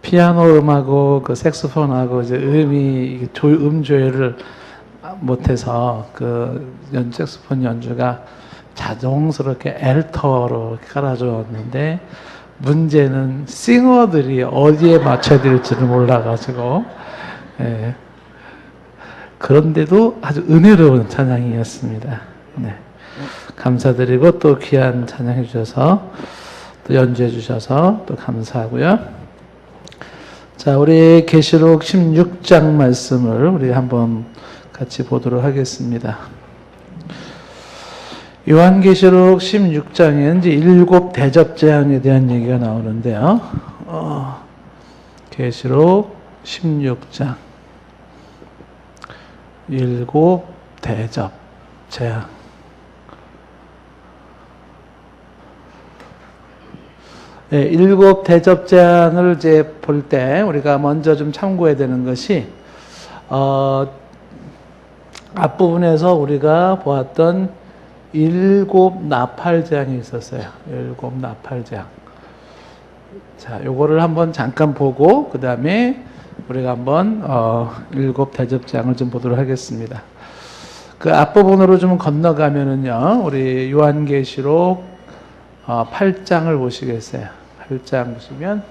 피아노 음하고 그 색소폰하고 이제 음 조율을 못해서 그 색소폰 연주가 자동스럽게 엘터로 깔아줬는데 문제는 싱어들이 어디에 맞춰야 될지를 몰라가지고 예. 그런데도 아주 은혜로운 찬양이었습니다. 네. 감사드리고 또 귀한 찬양해 주셔서 또 연주해 주셔서 또 감사하고요. 자, 우리 계시록 16장 말씀을 우리 한번 같이 보도록 하겠습니다. 요한계시록 16장에는 이제 7 대접재앙에 대한 얘기가 나오는데요. 계시록 16장 7 대접재앙. 네, 7 대접재앙을 이제 볼 때 우리가 먼저 좀 참고해야 되는 것이 앞부분에서 우리가 보았던 7 나팔재앙이 있었어요. 7 나팔재앙. 자, 요거를 한번 잠깐 보고 그 다음에 우리가 한번 7 대접재앙을 좀 보도록 하겠습니다. 그 앞부분으로 좀 건너가면은요, 우리 요한계시록 8장을 보시겠어요. 8장 보시면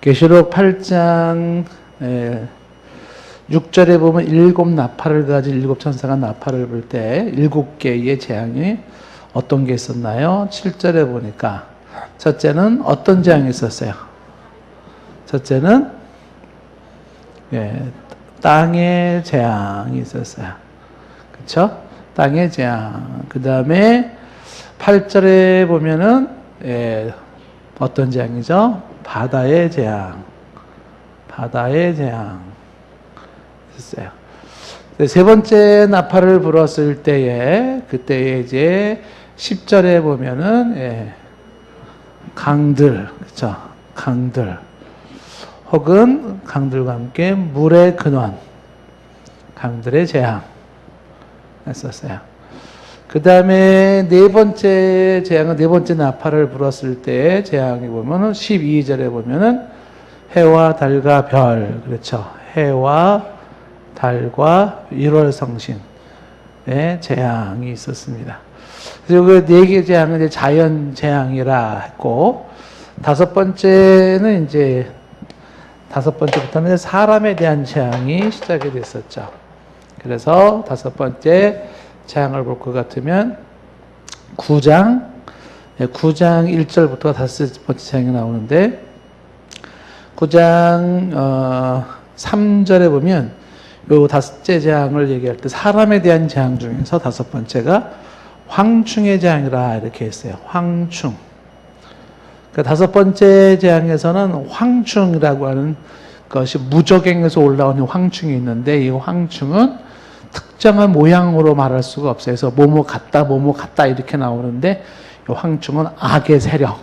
계시록 8장 6절에 보면 7 나팔을 가진 7 천사가 나팔을 불 때 7개의 재앙이 어떤 게 있었나요? 7절에 보니까 첫째는 어떤 재앙이 있었어요? 첫째는 땅의 재앙이 있었어요. 그렇죠? 땅의 재앙. 그 다음에 8절에 보면은 어떤 재앙이죠? 바다의 재앙. 바다의 재앙 있었어요. 세 번째 나팔을 불었을 때에 그때에 이제 10절에 보면은 강들, 그렇죠? 강들 혹은 강들과 함께 물의 근원, 강들의 재앙 했었어요. 그 다음에 네 번째 재앙은 네 번째 나팔을 불었을 때의 재앙이 보면은 12절에 보면은 해와 달과 별, 그렇죠? 해와 달과 1월 성신의 재앙이 있었습니다. 그래서 그 네 개 재앙은 이제 자연 재앙이라 했고, 다섯 번째는 이제 다섯 번째부터는 사람에 대한 재앙이 시작이 됐었죠. 그래서 다섯 번째 재앙을 볼 것 같으면 9장 1절부터 다섯 번째 재앙이 나오는데 9장 3절에 보면 요 다섯째 재앙을 얘기할 때 사람에 대한 재앙 중에서 다섯 번째가 황충의 재앙이라 이렇게 했어요. 황충. 그러니까 다섯 번째 재앙에서는 황충이라고 하는 것이 무적행에서 올라오는 황충이 있는데 이 황충은 특정한 모양으로 말할 수가 없어요. 그래서 뭐뭐 같다 이렇게 나오는데 이 황충은 악의 세력,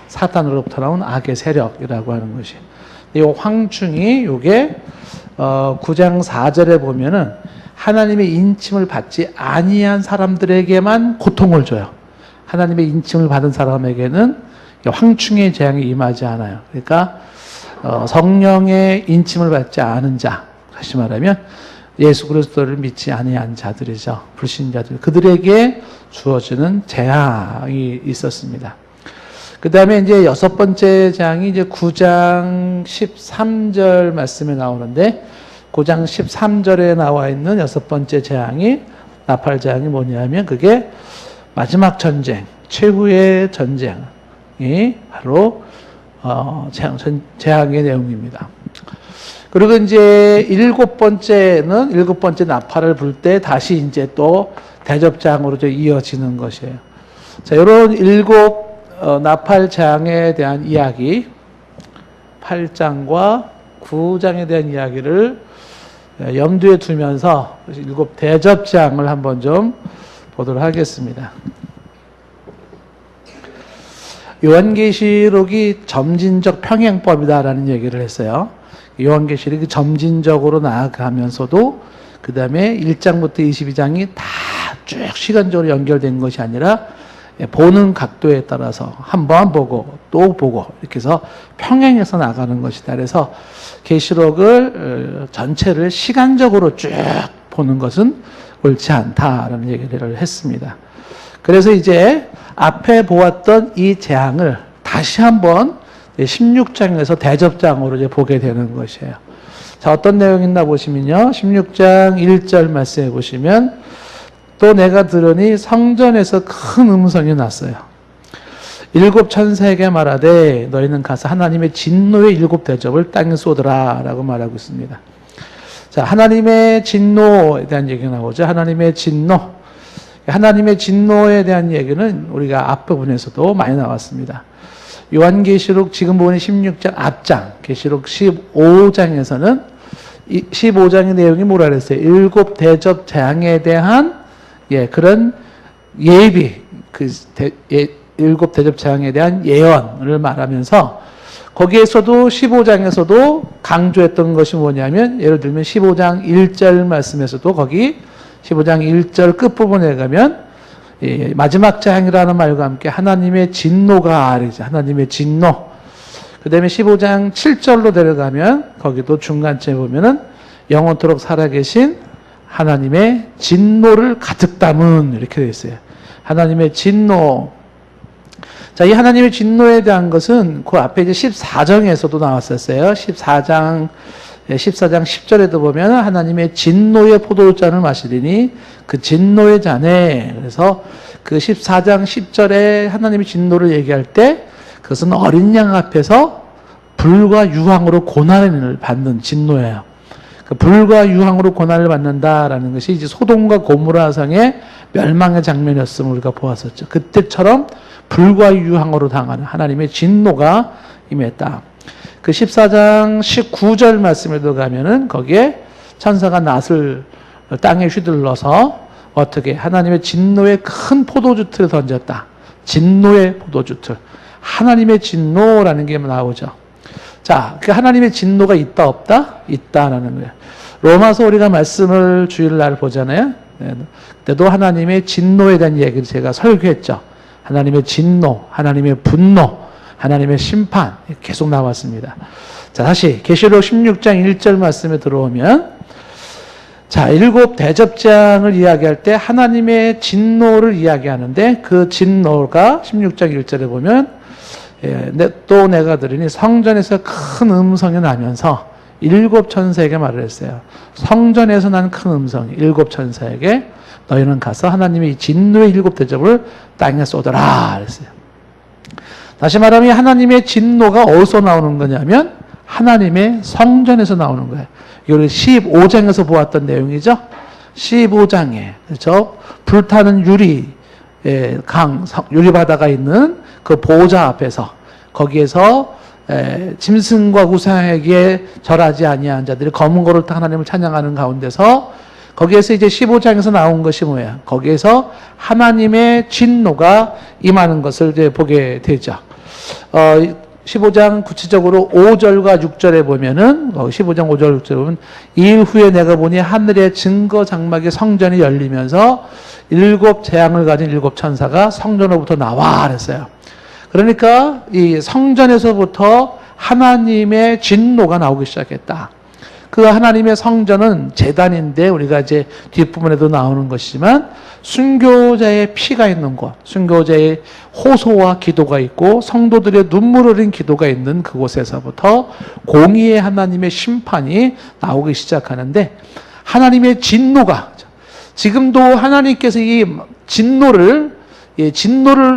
사탄으로부터 나온 악의 세력이라고 하는 것이. 이 황충이 요게 9장 4절에 보면은 하나님의 인침을 받지 아니한 사람들에게만 고통을 줘요. 하나님의 인침을 받은 사람에게는 황충의 재앙이 임하지 않아요. 그러니까 성령의 인침을 받지 않은 자, 다시 말하면 예수 그리스도를 믿지 아니한 자들이죠. 불신자들. 그들에게 주어지는 재앙이 있었습니다. 그 다음에 이제 여섯 번째 재앙이 이제 9장 13절 말씀에 나오는데 9장 13절에 나와 있는 여섯 번째 재앙이 나팔 재앙이 뭐냐면 그게 마지막 전쟁, 최후의 전쟁이 바로 재앙의 내용입니다. 그리고 이제 일곱 번째 나팔을 불 때 다시 이제 또 대접재앙으로 이어지는 것이에요. 자, 이런 일곱 나팔 재앙에 대한 이야기, 8장과 9장에 대한 이야기를 염두에 두면서 일곱 대접재앙을 한번 좀 보도록 하겠습니다. 요한계시록이 점진적 평행법이다라는 얘기를 했어요. 요한계시록이 점진적으로 나아가면서도 그 다음에 1장부터 22장이 다 쭉 시간적으로 연결된 것이 아니라 보는 각도에 따라서 한 번 보고 또 보고 이렇게 해서 평행해서 나가는 것이다. 그래서 계시록을 전체를 시간적으로 쭉 보는 것은 옳지 않다라는 얘기를 했습니다. 그래서 이제 앞에 보았던 이 재앙을 다시 한번 16장에서 대접장으로 이제 보게 되는 것이에요. 자, 어떤 내용이 있나 보시면요. 16장 1절 말씀해 보시면 또 내가 들으니 성전에서 큰 음성이 났어요. 일곱 천사에게 말하되 너희는 가서 하나님의 진노의 일곱 대접을 땅에 쏟으라 라고 말하고 있습니다. 자, 하나님의 진노에 대한 얘기가 나오죠. 하나님의 진노. 하나님의 진노에 대한 얘기는 우리가 앞부분에서도 많이 나왔습니다. 요한계시록 지금 보는 16장 앞장, 계시록 15장에서는 15장의 내용이 뭐라 그랬어요? 일곱 대접 재앙에 대한 그런 예비, 일곱 대접 재앙에 대한 예언을 말하면서 거기에서도 15장에서도 강조했던 것이 뭐냐면 예를 들면 15장 1절 말씀에서도 거기 15장 1절 끝부분에 가면 마지막 재앙이라는 말과 함께 하나님의 진노가 아니죠. 하나님의 진노. 그 다음에 15장 7절로 내려가면 거기도 중간쯤에 보면은 영원토록 살아계신 하나님의 진노를 가득 담은 이렇게 되어 있어요. 하나님의 진노. 자, 이 하나님의 진노에 대한 것은 그 앞에 이제 14장에서도 나왔었어요. 14장 10절에도 보면 하나님의 진노의 포도주잔을 마시리니 그 진노의 잔에, 그래서 그 14장 10절에 하나님의 진노를 얘기할 때 그것은 어린 양 앞에서 불과 유황으로 고난을 받는 진노예요. 그 불과 유황으로 고난을 받는다라는 것이 이제 소돔과 고모라 성의 멸망의 장면이었음을 우리가 보았었죠. 그때처럼 불과 유황으로 당하는 하나님의 진노가 임했다. 그 14장 19절 말씀에도 가면은 거기에 천사가 낫을 땅에 휘둘러서 어떻게 하나님의 진노의 큰 포도주 틀을 던졌다. 진노의 포도주 틀. 하나님의 진노라는 게 나오죠. 자, 그 하나님의 진노가 있다 없다? 있다라는 거예요. 로마서 우리가 말씀을 주일날 보잖아요. 그때도 하나님의 진노에 대한 얘기를 제가 설교했죠. 하나님의 진노, 하나님의 분노, 하나님의 심판 계속 나왔습니다. 자, 다시 계시록 16장 1절 말씀에 들어오면 자, 일곱 대접장을 이야기할 때 하나님의 진노를 이야기하는데 그 진노가 16장 1절에 보면 또 내가 들으니 성전에서 큰 음성이 나면서 일곱 천사에게 말을 했어요. 성전에서 난 큰 음성이 일곱 천사에게 너희는 가서 하나님의 진노의 일곱 대접을 땅에 쏟아라 그랬어요. 다시 말하면 하나님의 진노가 어디서 나오는 거냐면 하나님의 성전에서 나오는 거예요. 이걸 15장에서 보았던 내용이죠. 15장에 그렇죠? 불타는 유리바다가 있는 그 보호자 앞에서 거기에서 짐승과 우상에게 절하지 아니한 자들이 검은 고를 타 하나님을 찬양하는 가운데서 거기에서 이제 15장에서 나온 것이 뭐예요? 거기에서 하나님의 진노가 임하는 것을 이제 보게 되죠. 15장 구체적으로 5절과 6절에 보면은 15장 5절 6절에 보면 이후에 내가 보니 하늘의 증거 장막의 성전이 열리면서 일곱 재앙을 가진 일곱 천사가 성전으로부터 나와 그랬어요. 그러니까 이 성전에서부터 하나님의 진노가 나오기 시작했다. 그 하나님의 성전은 제단인데 우리가 이제 뒷부분에도 나오는 것이지만 순교자의 피가 있는 곳, 순교자의 호소와 기도가 있고 성도들의 눈물 흘린 기도가 있는 그곳에서부터 공의의 하나님의 심판이 나오기 시작하는데 하나님의 진노가 지금도 하나님께서 이 진노를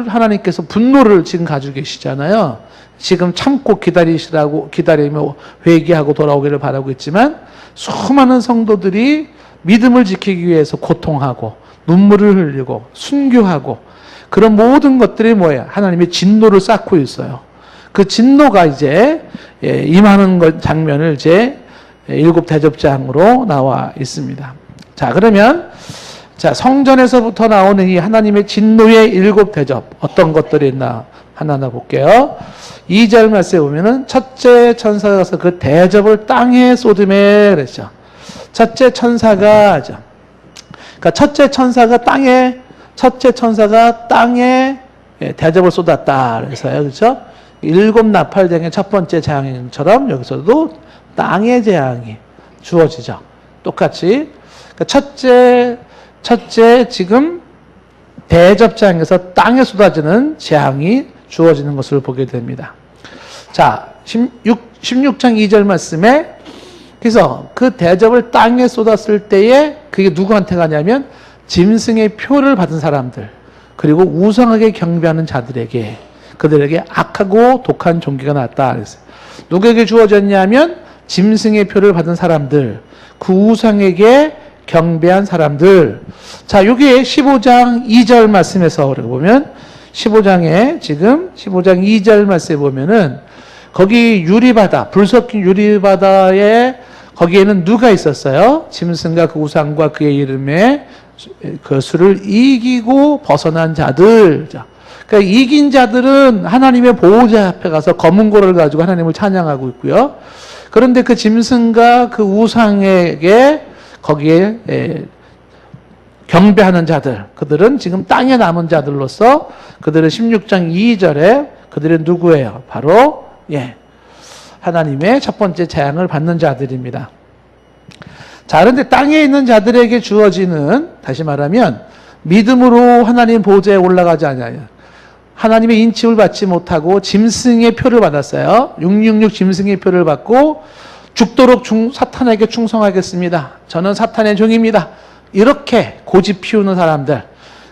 하나님께서 분노를 지금 가지고 계시잖아요. 지금 참고 기다리며 회개하고 돌아오기를 바라고 있지만 수많은 성도들이 믿음을 지키기 위해서 고통하고 눈물을 흘리고 순교하고 그런 모든 것들이 뭐예요? 하나님의 진노를 쌓고 있어요. 그 진노가 이제 임하는 장면을 이제 일곱 대접장으로 나와 있습니다. 자, 그러면 성전에서부터 나오는 이 하나님의 진노의 일곱 대접 어떤 것들이 있나 하나하나 볼게요. 2절 말씀에 보면은 첫째 천사가 가서 그 대접을 땅에 쏟음에 그랬죠. 첫째 천사가 땅에 대접을 쏟았다. 그래서요. 그렇죠? 7 나팔대의 첫 번째 재앙처럼 여기서도 땅의 재앙이 주어지죠. 똑같이. 그러니까 첫째 지금 대접장에서 땅에 쏟아지는 재앙이 주어지는 것을 보게 됩니다. 자, 16장 2절 말씀에 그래서 그 대접을 땅에 쏟았을 때에 그게 누구한테 가냐면 짐승의 표를 받은 사람들 그리고 우상하게 경배하는 자들에게 그들에게 악하고 독한 종기가 났다 그랬어요. 누구에게 주어졌냐면 짐승의 표를 받은 사람들 그 우상에게 경배한 사람들. 자, 여기에 15장 2절 말씀에서 우리가 보면 15장 2절 말씀에 보면은 거기 유리바다, 불 섞인 유리바다에 거기에는 누가 있었어요? 짐승과 그 우상과 그의 이름에 그 수를 이기고 벗어난 자들. 자, 그러니까 이긴 자들은 하나님의 보호자 앞에 가서 검은 고를 가지고 하나님을 찬양하고 있고요. 그런데 그 짐승과 그 우상에게 거기에 경배하는 자들, 그들은 지금 땅에 남은 자들로서 그들은 16장 2절에 그들은 누구예요? 바로 하나님의 첫 번째 재앙을 받는 자들입니다. 자, 그런데 땅에 있는 자들에게 주어지는, 다시 말하면 믿음으로 하나님 보좌에 올라가지 않아요. 하나님의 인침을 받지 못하고 짐승의 표를 받았어요. 666 짐승의 표를 받고 죽도록 사탄에게 충성하겠습니다. 저는 사탄의 종입니다. 이렇게 고집 피우는 사람들,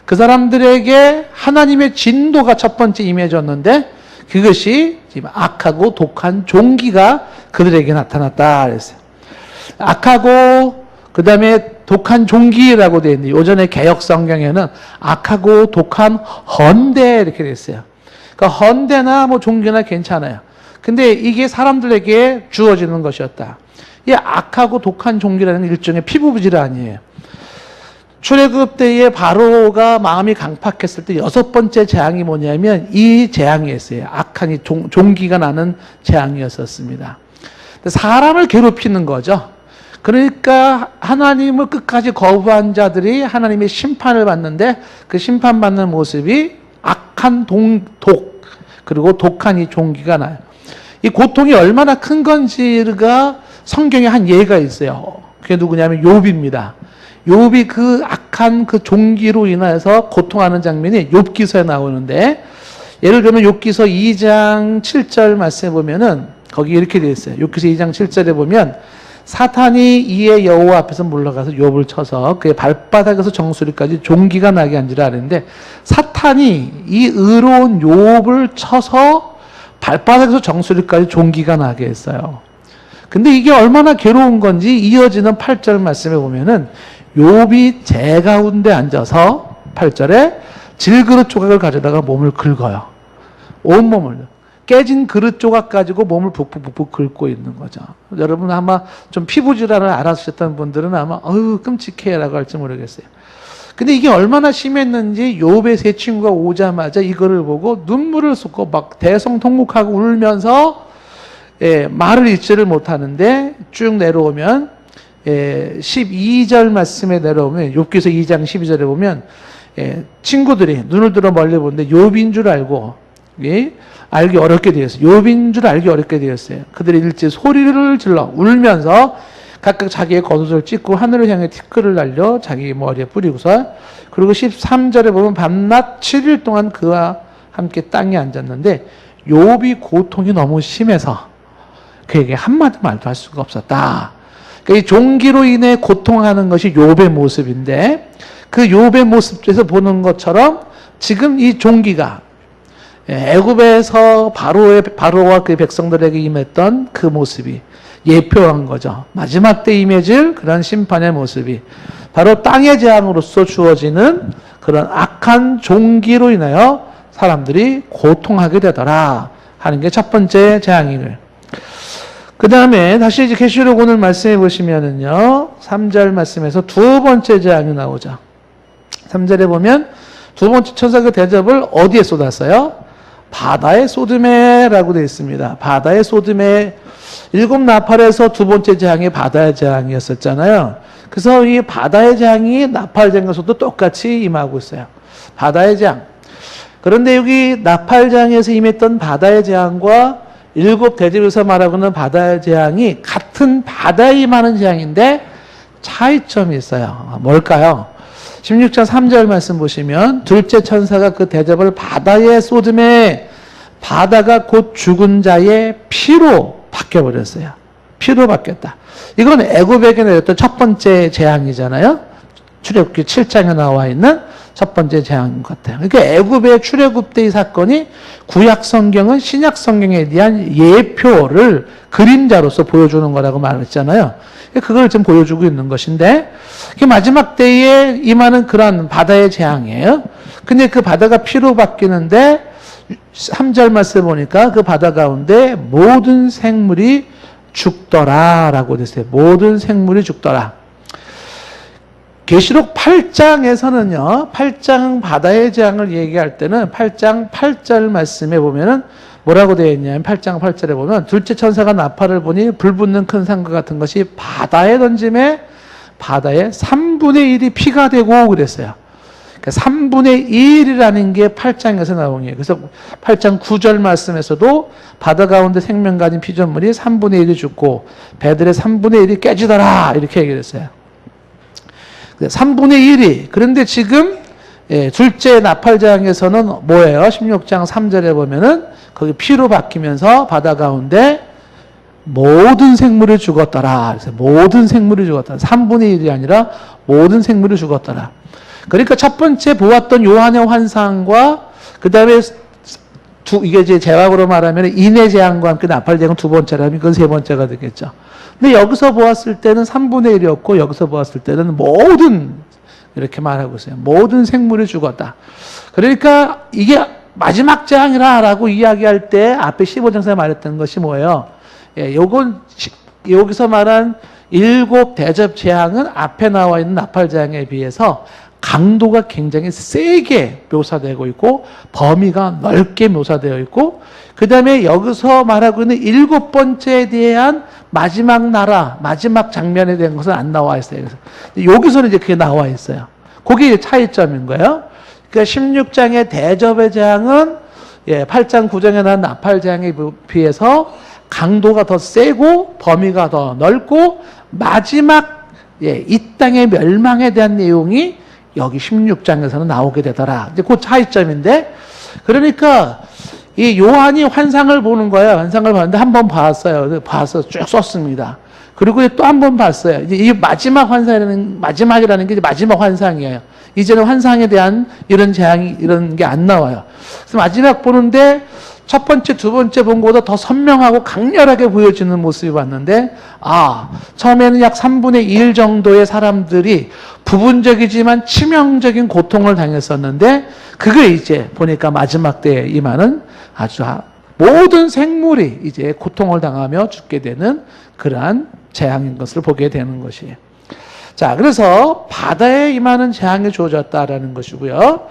그 사람들에게 하나님의 진도가 첫 번째 임해졌는데 그것이 지금 악하고 독한 종기가 그들에게 나타났다 그랬어요. 악하고 그 다음에 독한 종기라고 되어 있는데 요전에 개역 성경에는 악하고 독한 헌대 이렇게 되어 있어요. 그러니까 헌대나 뭐 종기나 괜찮아요. 근데 이게 사람들에게 주어지는 것이었다. 이 악하고 독한 종기라는 일종의 피부질환이에요. 출애굽 때에 바로가 마음이 강팍했을 때 6번째 재앙이 뭐냐면 이 재앙이었어요. 악한 종기가 나는 재앙이었었습니다. 사람을 괴롭히는 거죠. 그러니까 하나님을 끝까지 거부한 자들이 하나님의 심판을 받는데 그 심판받는 모습이 악한 독 그리고 독한 이 종기가 나요. 이 고통이 얼마나 큰 건지가 성경에 한 예가 있어요. 그게 누구냐면 욥입니다. 욥이 그 악한 그 종기로 인해서 고통하는 장면이 욥기서에 나오는데 예를 들면 욥기서 2장 7절 말씀에 보면은 거기 이렇게 되어 있어요. 욥기서 2장 7절에 보면 사탄이 이에 여호와 앞에서 물러가서 욥을 쳐서 그의 발바닥에서 정수리까지 종기가 나게 한지라 하는데 사탄이 이 의로운 욥을 쳐서 발바닥에서 정수리까지 종기가 나게 했어요. 근데 이게 얼마나 괴로운 건지 이어지는 8절 말씀에 보면은 욥이 재 가운데 앉아서 8절에 질그릇 조각을 가져다가 몸을 긁어요. 온몸을. 깨진 그릇 조각 가지고 몸을 북북북북 긁고 있는 거죠. 여러분 아마 좀 피부질환을 알아주셨던 분들은 아마 어휴 끔찍해 라고 할지 모르겠어요. 근데 이게 얼마나 심했는지 욥의 세 친구가 오자마자 이거를 보고 눈물을 쏟고 막 대성통곡하고 울면서 말을 잊지를 못하는데 쭉 내려오면 12절 말씀에 내려오면 욥기서 2장 12절에 보면 친구들이 눈을 들어 멀리 보는데 욥인 줄 알고 알기 어렵게 되었어요. 욥인 줄 알기 어렵게 되었어요. 그들이 일제 소리를 질러 울면서 각각 자기의 겉옷을 찢고 하늘을 향해 티끌을 날려 자기 머리에 뿌리고서 그리고 13절에 보면 밤낮 7일 동안 그와 함께 땅에 앉았는데 욥이 고통이 너무 심해서 그에게 한마디 말도 할 수가 없었다. 그러니까 이 종기로 인해 고통하는 것이 욥의 모습인데 그 욥의 모습에서 보는 것처럼 지금 이 종기가 애굽에서 바로와 그 백성들에게 임했던 그 모습이 예표한 거죠. 마지막 때 임해질 그런 심판의 모습이 바로 땅의 재앙으로서 주어지는 그런 악한 종기로 인하여 사람들이 고통하게 되더라 하는 게 첫 번째 재앙이에요. 그 다음에 다시 이제 계시록 오늘 말씀해 보시면은요, 3절 말씀에서 두 번째 재앙이 나오죠. 3절에 보면 두 번째 천사가 대접을 어디에 쏟았어요? 바다에 쏟음에라고 되어 있습니다. 바다에 쏟음에 7 나팔에서 두 번째 재앙이 바다의 재앙이었었잖아요. 그래서 이 바다의 재앙이 나팔 재앙에서도 똑같이 임하고 있어요. 바다의 재앙. 그런데 여기 나팔장에서 임했던 바다의 재앙과 일곱 대접에서 말하고 있는 바다의 재앙이 같은 바다에 임하는 재앙인데 차이점이 있어요. 뭘까요? 16장 3절 말씀 보시면 둘째 천사가 그 대접을 바다에 쏟음에 바다가 곧 죽은 자의 피로 바뀌어버렸어요. 피로 바뀌었다. 이건 애굽에게 내렸던 첫 번째 재앙이잖아요. 출애굽기 7장에 나와 있는 첫 번째 재앙인 것 같아요. 그러니까 애굽의 출애굽 때의 사건이 구약 성경은 신약 성경에 대한 예표를 그림자로서 보여주는 거라고 말했잖아요. 그걸 지금 보여주고 있는 것인데 마지막 때에 임하는 그런 바다의 재앙이에요. 근데 그 바다가 피로 바뀌는데 3절 말씀 보니까 그 바다 가운데 모든 생물이 죽더라라고 됐어요. 모든 생물이 죽더라. 계시록 8장에서는요, 8장 바다의 재앙을 얘기할 때는 8장 8절 말씀에 보면은 뭐라고 되어 있냐면 8장 8절에 보면 둘째 천사가 나팔을 보니 불붙는 큰 산과 같은 것이 바다에 던짐에 바다의 3분의 1이 피가 되고 그랬어요. 그러니까 3분의 1이라는 게 8장에서 나온 거예요. 그래서 8장 9절 말씀에서도 바다 가운데 생명 가진 피조물이 3분의 1이 죽고 배들의 3분의 1이 깨지더라 이렇게 얘기를 했어요. 3분의 1이 그런데 지금 둘째 나팔장에서는 뭐예요? 16장 3절에 보면은 거기 피로 바뀌면서 바다 가운데 모든 생물이 죽었더라. 그래서 모든 생물이 죽었더라. 3분의 1이 아니라 모든 생물이 죽었더라. 그러니까 첫 번째 보았던 요한의 환상과 그 다음에 이게 이제 제각으로 말하면 인의 재앙과 함께 나팔재앙은 두 번째라면 그건 세 번째가 되겠죠. 근데 여기서 보았을 때는 3분의 1이었고 여기서 보았을 때는 모든 이렇게 말하고 있어요. 모든 생물이 죽었다. 그러니까 이게 마지막 재앙이라고 이야기할 때 앞에 15장에서 말했던 것이 뭐예요? 요건 여기서 말한 일곱 대접 재앙은 앞에 나와 있는 나팔 재앙에 비해서 강도가 굉장히 세게 묘사되고 있고 범위가 넓게 묘사되어 있고 그 다음에 여기서 말하고 있는 일곱 번째에 대한 마지막 나라, 마지막 장면에 대한 것은 안 나와 있어요. 그래서 여기서는 이제 그게 나와 있어요. 그게 차이점인 거예요. 그러니까 16장의 대접의 재앙은 8장 9장에 나온 나팔 재앙에 비해서 강도가 더 세고 범위가 더 넓고 마지막 이 땅의 멸망에 대한 내용이 여기 16장에서는 나오게 되더라. 이제 그 차이점인데, 그러니까 이 요한이 환상을 보는 거예요. 환상을 봤는데 한 번 봤어요. 봐서 쭉 썼습니다. 그리고 또 한 번 봤어요. 이제 이 마지막이라는 게 이제 마지막 환상이에요. 이제는 환상에 대한 이런 재앙이 이런 게 안 나와요. 그래서 마지막 보는데 첫 번째, 두 번째 본 것보다 더 선명하고 강렬하게 보여지는 모습이 봤는데, 처음에는 약 3분의 1 정도의 사람들이 부분적이지만 치명적인 고통을 당했었는데, 그게 이제 보니까 마지막 때에 임하는 아주 모든 생물이 이제 고통을 당하며 죽게 되는 그러한 재앙인 것을 보게 되는 것이에요. 자, 그래서 바다에 임하는 재앙이 주어졌다라는 것이고요.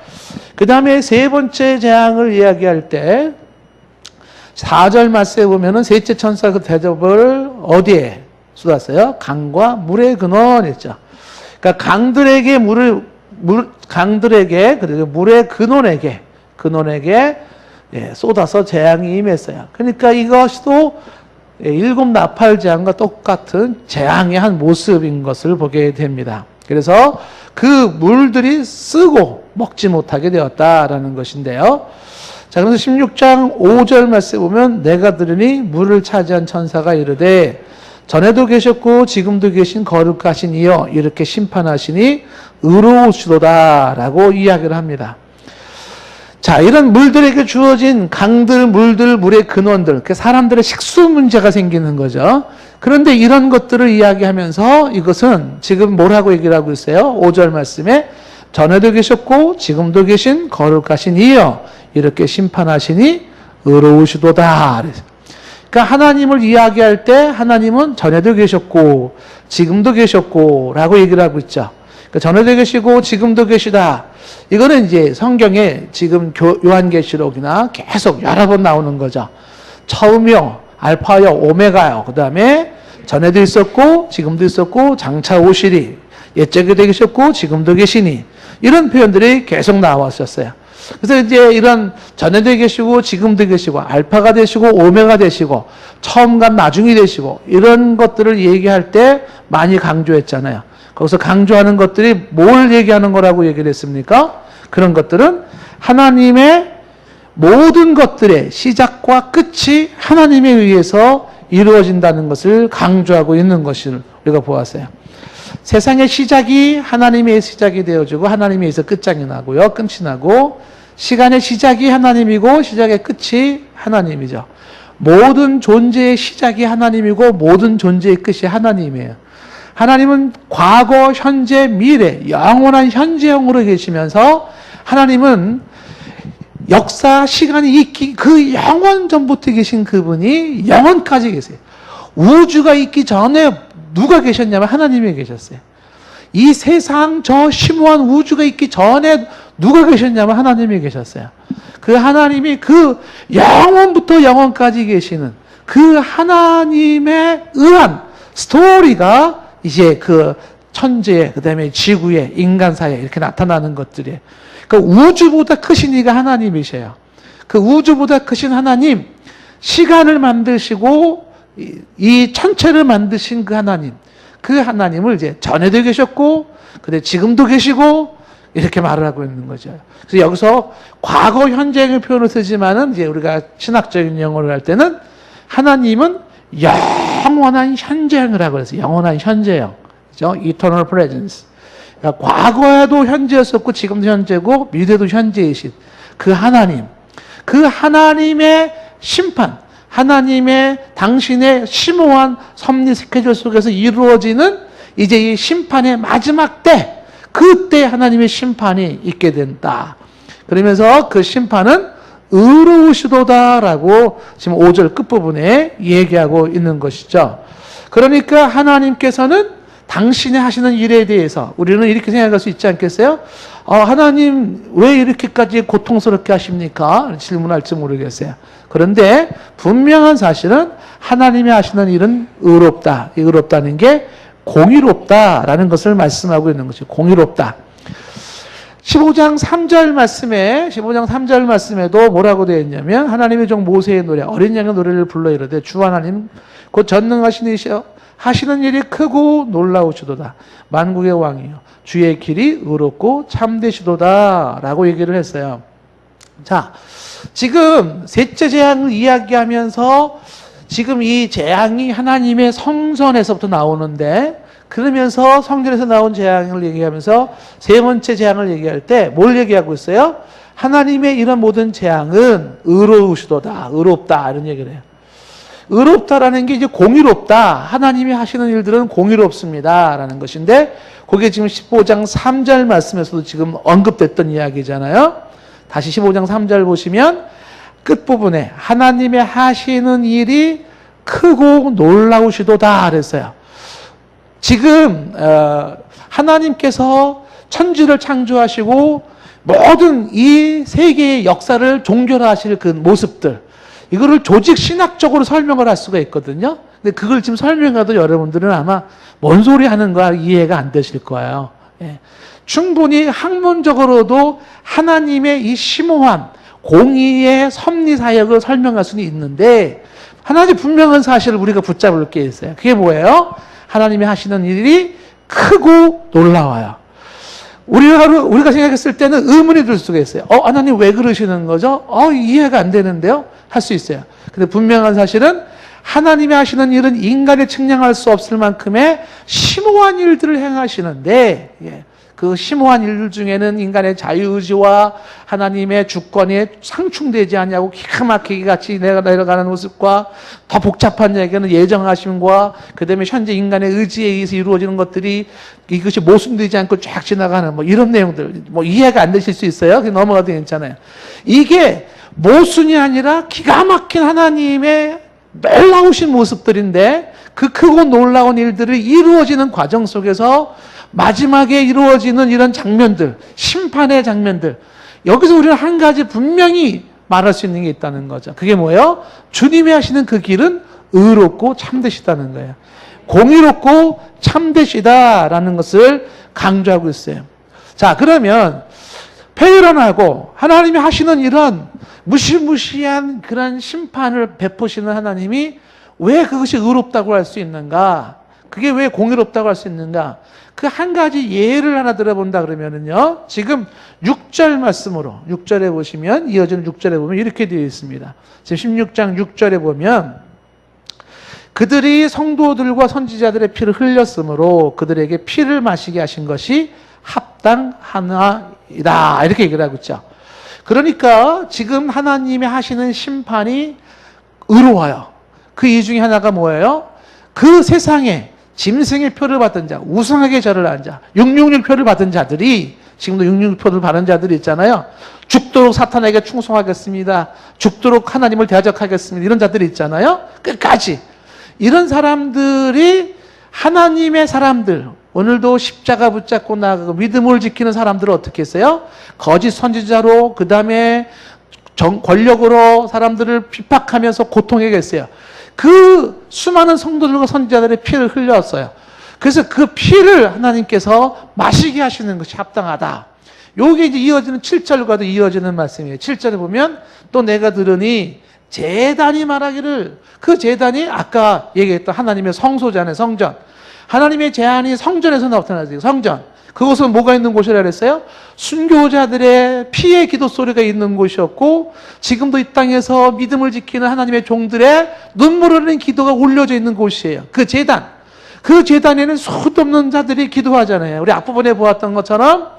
그 다음에 세 번째 재앙을 이야기할 때, 4절 말씀에 보면은 셋째 천사 그 대접을 어디에 쏟았어요? 강과 물의 근원이었죠. 그러니까 강들에게 그리고 물의 근원에게 쏟아서 재앙이 임했어요. 그러니까 이것도 일곱 나팔 재앙과 똑같은 재앙의 한 모습인 것을 보게 됩니다. 그래서 그 물들이 쓰고 먹지 못하게 되었다라는 것인데요. 자, 그래서 16장 5절 말씀에 보면 내가 들으니 물을 차지한 천사가 이르되 전에도 계셨고 지금도 계신 거룩하신 이여 이렇게 심판하시니 의로우시도다 라고 이야기를 합니다. 자, 이런 물들에게 주어진 강들, 물들, 물의 근원들, 사람들의 식수 문제가 생기는 거죠. 그런데 이런 것들을 이야기하면서 이것은 지금 뭐라고 얘기를 하고 있어요? 5절 말씀에 전에도 계셨고 지금도 계신 거룩하신 이여 이렇게 심판하시니 의로우시도다. 그러니까 하나님을 이야기할 때 하나님은 전에도 계셨고 지금도 계셨고 라고 얘기를 하고 있죠. 그러니까 전에도 계시고 지금도 계시다. 이거는 이제 성경에 지금 요한계시록이나 계속 여러 번 나오는 거죠. 처음이요, 알파요, 오메가요. 그 다음에 전에도 있었고 지금도 있었고 장차 오시리. 옛적에도 계셨고 지금도 계시니. 이런 표현들이 계속 나왔었어요. 그래서 이제 이런 전에도 계시고 지금도 계시고 알파가 되시고 오메가 되시고 처음과 나중이 되시고 이런 것들을 얘기할 때 많이 강조했잖아요. 거기서 강조하는 것들이 뭘 얘기하는 거라고 얘기를 했습니까? 그런 것들은 하나님의 모든 것들의 시작과 끝이 하나님에 의해서 이루어진다는 것을 강조하고 있는 것을 우리가 보았어요. 세상의 시작이 하나님의 시작이 되어지고 하나님에 의해서 끝장이 나고요. 끝이 나고 시간의 시작이 하나님이고 시작의 끝이 하나님이죠. 모든 존재의 시작이 하나님이고 모든 존재의 끝이 하나님이에요. 하나님은 과거, 현재, 미래, 영원한 현재형으로 계시면서 하나님은 역사, 시간이 있기 그 영원 전부터 계신 그분이 영원까지 계세요. 우주가 있기 전에 누가 계셨냐면 하나님이 계셨어요. 이 세상 저 심오한 우주가 있기 전에 누가 계셨냐면 하나님이 계셨어요. 그 하나님이 그 영원부터 영원까지 계시는 그 하나님에 의한 스토리가 이제 그 천지에 그다음에 지구에 인간 사이에 이렇게 나타나는 것들이에요. 그 우주보다 크신 이가 하나님이셔요. 그 우주보다 크신 하나님, 시간을 만드시고 이 천체를 만드신 그 하나님, 그 하나님을 이제 전에도 계셨고, 근데 지금도 계시고 이렇게 말을 하고 있는 거죠. 그래서 여기서 과거, 현재의 표현을 쓰지만은 이제 우리가 신학적인 용어를 할 때는 하나님은 영원한 현재형을 하고 그래서 영원한 현재형, 그죠? Eternal Presence. 그러니까 과거에도 현재였었고 지금도 현재고 미래도 현재이신 그 하나님, 그 하나님의 심판, 하나님의 당신의 심오한 섭리 스케줄 속에서 이루어지는 이제 이 심판의 마지막 때, 그때 하나님의 심판이 있게 된다. 그러면서 그 심판은 의로우시도다라고 지금 5절 끝부분에 얘기하고 있는 것이죠. 그러니까 하나님께서는 당신이 하시는 일에 대해서 우리는 이렇게 생각할 수 있지 않겠어요? 하나님 왜 이렇게까지 고통스럽게 하십니까? 질문할지 모르겠어요. 그런데 분명한 사실은 하나님이 하시는 일은 의롭다. 의롭다는 게 공의롭다라는 것을 말씀하고 있는 것이죠. 공의롭다. 15장 3절 말씀에도 뭐라고 되어 있냐면 하나님의 종 모세의 노래, 어린 양의 노래를 불러 이르되 주 하나님 곧 전능하신 이시여 하시는 일이 크고 놀라우시도다. 만국의 왕이요 주의 길이 의롭고 참되시도다 라고 얘기를 했어요. 자, 지금 셋째 재앙을 이야기하면서 지금 이 재앙이 하나님의 성전에서부터 나오는데, 그러면서 성전에서 나온 재앙을 얘기하면서 세 번째 재앙을 얘기할 때 뭘 얘기하고 있어요? 하나님의 이런 모든 재앙은 의로우시도다, 의롭다 이런 얘기를 해요. 의롭다라는 게 이제 공의롭다. 하나님이 하시는 일들은 공의롭습니다 라는 것인데, 그게 지금 15장 3절 말씀에서도 지금 언급됐던 이야기잖아요. 다시 15장 3절 보시면 끝부분에 하나님의 하시는 일이 크고 놀라우시도다 그랬어요. 지금 하나님께서 천지를 창조하시고 모든 이 세계의 역사를 종결하실 그 모습들, 이거를 조직 신학적으로 설명을 할 수가 있거든요. 근데 그걸 지금 설명해도 여러분들은 아마 뭔 소리 하는 거야 이해가 안 되실 거예요. 예. 충분히 학문적으로도 하나님의 이 심오한 공의의 섭리 사역을 설명할 수는 있는데, 하나님 분명한 사실을 우리가 붙잡을 게 있어요. 그게 뭐예요? 하나님이 하시는 일이 크고 놀라워요. 우리가 생각했을 때는 의문이 들 수가 있어요. 하나님 왜 그러시는 거죠? 이해가 안 되는데요? 할 수 있어요. 근데 분명한 사실은 하나님이 하시는 일은 인간이 측량할 수 없을 만큼의 심오한 일들을 행하시는데, 그 심오한 일들 중에는 인간의 자유의지와 하나님의 주권이 상충되지 않냐고 기가 막히게 같이 내려가는 모습과, 더 복잡한 얘기는 예정하심과 그 다음에 현재 인간의 의지에 의해서 이루어지는 것들이 이것이 모순되지 않고 쫙 지나가는 뭐 이런 내용들, 뭐 이해가 안 되실 수 있어요. 넘어가도 괜찮아요. 이게 모순이 아니라 기가 막힌 하나님의 놀라우신 모습들인데, 그 크고 놀라운 일들이 이루어지는 과정 속에서 마지막에 이루어지는 이런 장면들, 심판의 장면들, 여기서 우리는 한 가지 분명히 말할 수 있는 게 있다는 거죠. 그게 뭐예요? 주님이 하시는 그 길은 의롭고 참되시다는 거예요. 공의롭고 참되시다라는 것을 강조하고 있어요. 자, 그러면 회의론하고 하나님이 하시는 이런 무시무시한 그런 심판을 베푸시는 하나님이 왜 그것이 의롭다고 할 수 있는가? 그게 왜 공의롭다고 할 수 있는가? 그 한 가지 예를 하나 들어본다 그러면은요, 지금 6절 말씀으로, 6절에 보시면, 이어지는 6절에 보면 이렇게 되어 있습니다. 지금 16장 6절에 보면, 그들이 성도들과 선지자들의 피를 흘렸으므로 그들에게 피를 마시게 하신 것이 합당하나이다. 이렇게 얘기를 하고 있죠. 그러니까 지금 하나님이 하시는 심판이 의로워요. 그 이유 중에 하나가 뭐예요? 그 세상에 짐승의 표를 받은 자, 우상하게 절을 한 자, 666표를 받은 자들이, 지금도 666표를 받은 자들이 있잖아요. 죽도록 사탄에게 충성하겠습니다. 죽도록 하나님을 대적하겠습니다. 이런 자들이 있잖아요. 끝까지. 이런 사람들이 하나님의 사람들, 오늘도 십자가 붙잡고 나가고 믿음을 지키는 사람들을 어떻게 했어요? 거짓 선지자로, 그 다음에 권력으로 사람들을 핍박하면서 고통하게 했어요. 그 수많은 성도들과 선지자들의 피를 흘렸어요. 그래서 그 피를 하나님께서 마시게 하시는 것이 합당하다. 요게 이제 이어지는 7절과도 이어지는 말씀이에요. 7절에 보면 또 내가 들으니 제단이 말하기를, 그 제단이 아까 얘기했던 하나님의 성소잖아요. 성전. 하나님의 제안이 성전에서 나타나죠. 성전. 그곳은 뭐가 있는 곳이라 그랬어요? 순교자들의 피의 기도 소리가 있는 곳이었고, 지금도 이 땅에서 믿음을 지키는 하나님의 종들의 눈물 흘리는 기도가 올려져 있는 곳이에요. 그 제단. 그 제단에는 수도 없는 자들이 기도하잖아요. 우리 앞부분에 보았던 것처럼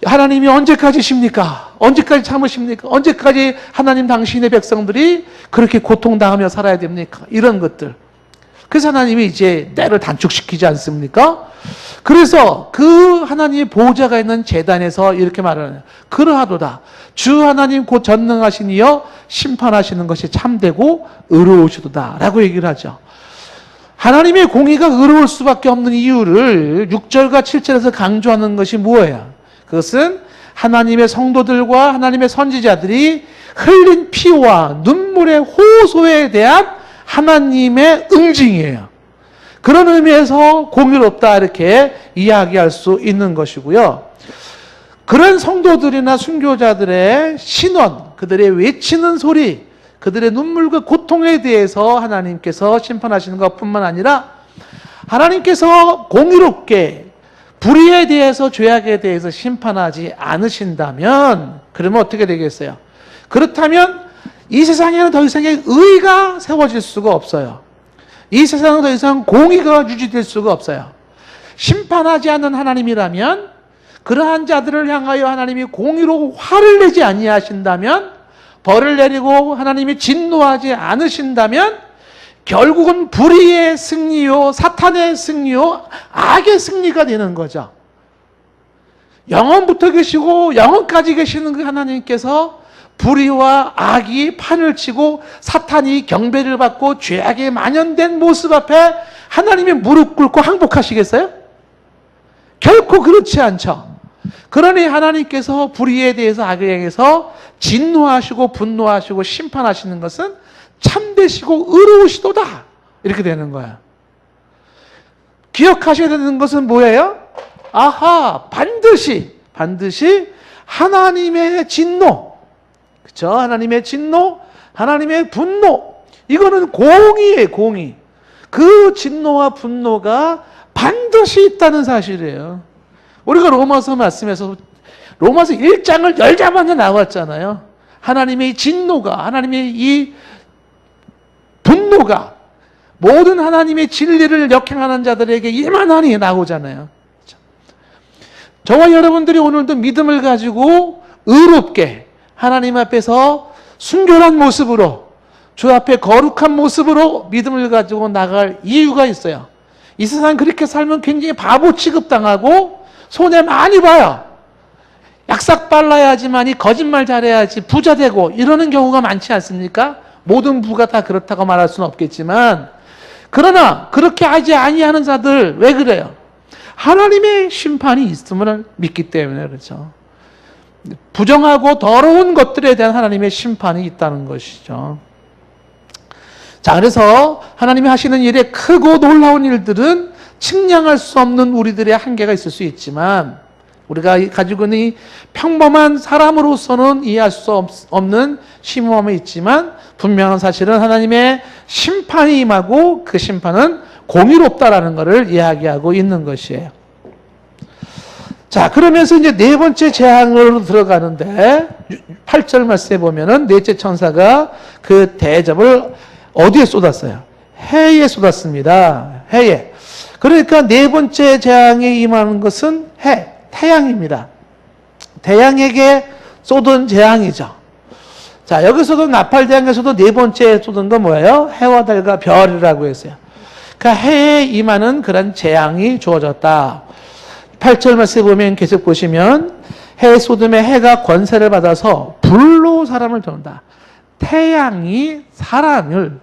하나님이 언제까지십니까? 언제까지 참으십니까? 언제까지 하나님 당신의 백성들이 그렇게 고통당하며 살아야 됩니까? 이런 것들. 그래서 하나님이 이제 때를 단축시키지 않습니까? 그래서 그 하나님의 보호자가 있는 제단에서 이렇게 말하는, 그러하도다. 주 하나님 곧 전능하신 이여 심판하시는 것이 참되고 의로우시도다. 라고 얘기를 하죠. 하나님의 공의가 의로울 수밖에 없는 이유를 6절과 7절에서 강조하는 것이 뭐예요? 그것은 하나님의 성도들과 하나님의 선지자들이 흘린 피와 눈물의 호소에 대한 하나님의 응징이에요. 그런 의미에서 공의롭다 이렇게 이야기할 수 있는 것이고요. 그런 성도들이나 순교자들의 신원, 그들의 외치는 소리, 그들의 눈물과 고통에 대해서 하나님께서 심판하시는 것뿐만 아니라 하나님께서 공의롭게 불의에 대해서, 죄악에 대해서 심판하지 않으신다면 그러면 어떻게 되겠어요? 그렇다면 이 세상에는 더 이상의 의가 세워질 수가 없어요. 이 세상은 더 이상 공의가 유지될 수가 없어요. 심판하지 않는 하나님이라면, 그러한 자들을 향하여 하나님이 공의로 화를 내지 아니하신다면, 벌을 내리고 하나님이 진노하지 않으신다면 결국은 불의의 승리요, 사탄의 승리요, 악의 승리가 되는 거죠. 영원부터 계시고 영원까지 계시는 그 하나님께서 불의와 악이 판을 치고 사탄이 경배를 받고 죄악에 만연된 모습 앞에 하나님이 무릎 꿇고 항복하시겠어요? 결코 그렇지 않죠. 그러니 하나님께서 불의에 대해서, 악에 대해서 진노하시고 분노하시고 심판하시는 것은 참되시고 의로우시도다. 이렇게 되는 거예요. 기억하셔야 되는 것은 뭐예요? 아하, 반드시 하나님의 진노, 그렇죠? 하나님의 진노, 하나님의 분노, 이거는 공의예요, 공의. 그 진노와 분노가 반드시 있다는 사실이에요. 우리가 로마서 말씀에서 로마서 1장을 열자마자 나왔잖아요. 하나님의 진노가, 하나님의 이 분노가 모든 하나님의 진리를 역행하는 자들에게 임하나니 나오잖아요. 저와 여러분들이 오늘도 믿음을 가지고 의롭게 하나님 앞에서 순결한 모습으로, 주 앞에 거룩한 모습으로 믿음을 가지고 나갈 이유가 있어요. 이 세상 그렇게 살면 굉장히 바보 취급당하고 손해 많이 봐요. 약삭 빨라야지만이, 거짓말 잘해야지 부자 되고 이러는 경우가 많지 않습니까? 모든 부가 다 그렇다고 말할 수는 없겠지만, 그러나 그렇게 하지 아니하는 자들 왜 그래요? 하나님의 심판이 있음을 믿기 때문에 그렇죠. 부정하고 더러운 것들에 대한 하나님의 심판이 있다는 것이죠. 자, 그래서 하나님이 하시는 일에 크고 놀라운 일들은 측량할 수 없는 우리들의 한계가 있을 수 있지만, 우리가 가지고 있는 이 평범한 사람으로서는 이해할 수 없는 심오함이 있지만 분명한 사실은 하나님의 심판이 임하고 그 심판은 공의롭다라는 것을 이야기하고 있는 것이에요. 자, 그러면서 이제 네 번째 재앙으로 들어가는데 8절 말씀에 보면은 넷째 천사가 그 대접을 어디에 쏟았어요? 해에 쏟았습니다. 해에. 그러니까 네 번째 재앙에 임하는 것은 해, 태양입니다. 태양에게 쏟은 재앙이죠. 자, 여기서도 나팔재앙에서도 네 번째 쏟은 건 뭐예요? 해와 달과 별이라고 했어요. 그러니까 해에 임하는 그런 재앙이 주어졌다. 8절 말씀에 보면 계속 보시면 해 쏟음에 해가 권세를 받아서 불로 사람을 태운다. 태양이 사람을,